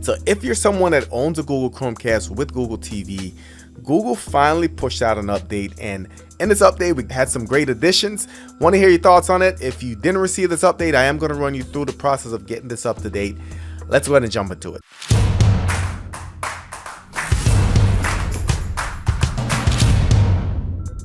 So if you're someone that owns a Google Chromecast with Google TV, Google finally pushed out an update, and in this update we had some great additions. Want to hear your thoughts on it? If you didn't receive this update, I am going to run you through the process of getting this up to date. Let's go ahead and jump into it.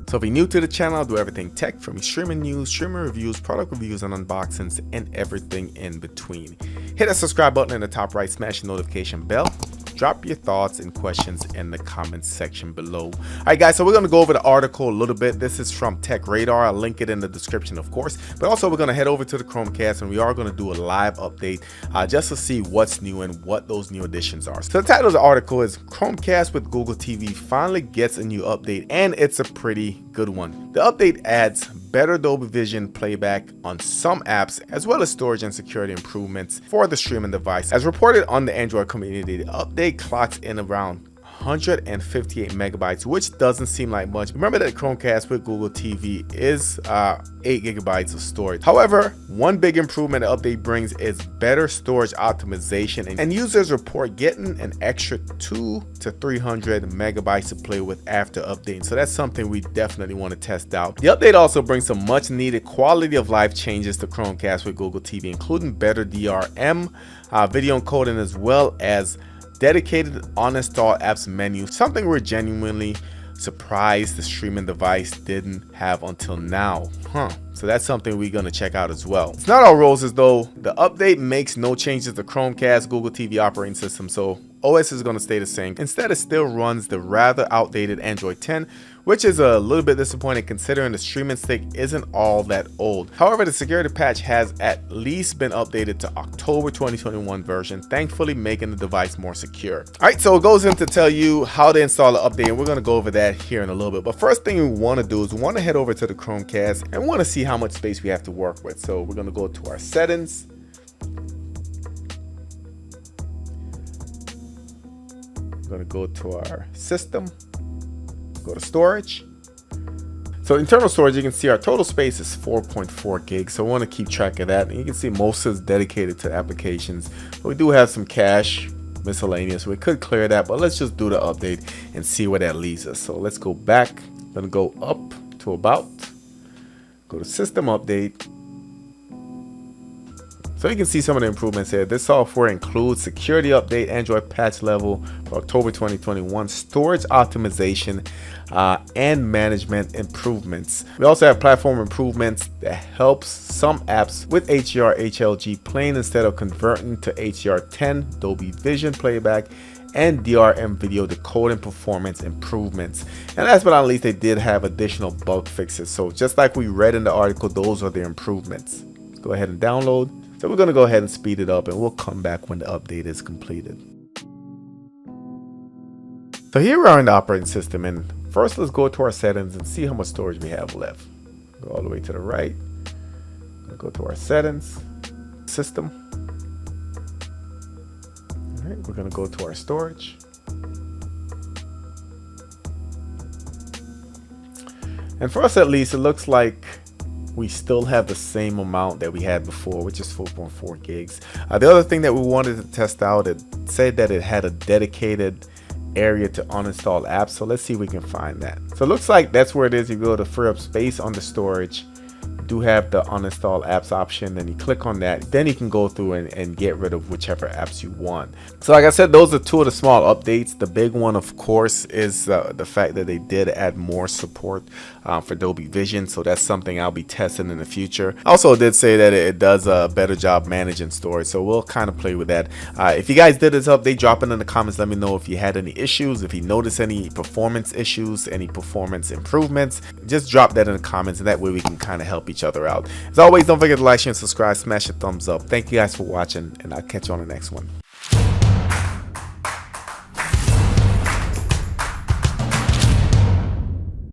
So if you're new to the channel, I do everything tech, from streaming news, streaming reviews, product reviews, and unboxings, and everything in between. Hit that subscribe button in the top right, smash the notification bell. Drop your thoughts and questions in the comments section below. All right, guys, so we're going to go over the article a little bit. This is from Tech Radar. I'll link it in the description, of course. But also, we're going to head over to the Chromecast, and we are going to do a live update just to see what's new and what those new additions are. So the title of the article is Chromecast with Google TV finally gets a new update, and it's a pretty good one. The update adds better Dolby Vision playback on some apps, as well as storage and security improvements for the streaming device. As reported on the Android community, the update clocks in around 158 megabytes, which doesn't seem like much. Remember that Chromecast with Google TV is 8 gigabytes of storage. However, one big improvement the update brings is better storage optimization, and users report getting an extra 200 to 300 megabytes to play with after updating. So that's something we definitely want to test out. The update also brings some much needed quality of life changes to Chromecast with Google TV, including better DRM, video encoding, as well as dedicated uninstall apps menu, something we're genuinely surprised the streaming device didn't have until now. So that's something we're going to check out as well. It's not all roses though. The update makes no changes to Chromecast Google TV operating system, so OS is going to stay the same. Instead, it still runs the rather outdated Android 10, which is a little bit disappointing considering the streaming stick isn't all that old. However, the security patch has at least been updated to October 2021 version, thankfully making the device more secure. All right, so it goes in to tell you how to install the update, and we're going to go over that here in a little bit. But first thing we want to do is we want to head over to the Chromecast and want to see how much space we have to work with. So we're going to go to our settings. We're going to go to our system, go to storage. So internal storage, you can see our total space is 4.4 gigs. So we want to keep track of that. And you can see most is dedicated to applications. But we do have some cache miscellaneous. We could clear that, but let's just do the update and see where that leads us. So let's go back. I'm going to go up to about, go to system update. So you can see some of the improvements here. This software includes security update, Android patch level for October 2021, storage optimization, and management improvements. We also have platform improvements that helps some apps with HDR HLG playing instead of converting to HDR10, Dolby Vision playback, and DRM video decoding performance improvements. And last but not least, they did have additional bug fixes. So just like we read in the article, those are the improvements. Let's go ahead and download. So we're going to go ahead and speed it up, and we'll come back when the update is completed. So here we are in the operating system, and first let's go to our settings and see how much storage we have left. Go all the way to the right. Go to our settings, system. All right, we're going to go to our storage. And for us at least, it looks like we still have the same amount that we had before, which is 4.4 gigs. The other thing that we wanted to test out, it said that it had a dedicated area to uninstall apps. So let's see if we can find that. So it looks like that's where it is. You go to free up space on the storage. You do have the uninstall apps option, and you click on that. Then you can go through and get rid of whichever apps you want. So like I said, those are two of the small updates. The big one, of course, is the fact that they did add more support for Dolby Vision. So that's something I'll be testing in the future. Also, it did say that it does a better job managing storage. So we'll kind of play with that. If you guys did this update, drop it in the comments. Let me know if you had any issues, if you noticed any performance issues, any performance improvements. Just drop that in the comments, and that way we can kind of help each other out. As always, don't forget to like, share, and subscribe. Smash a thumbs up. Thank you guys for watching, and I'll catch you on the next one.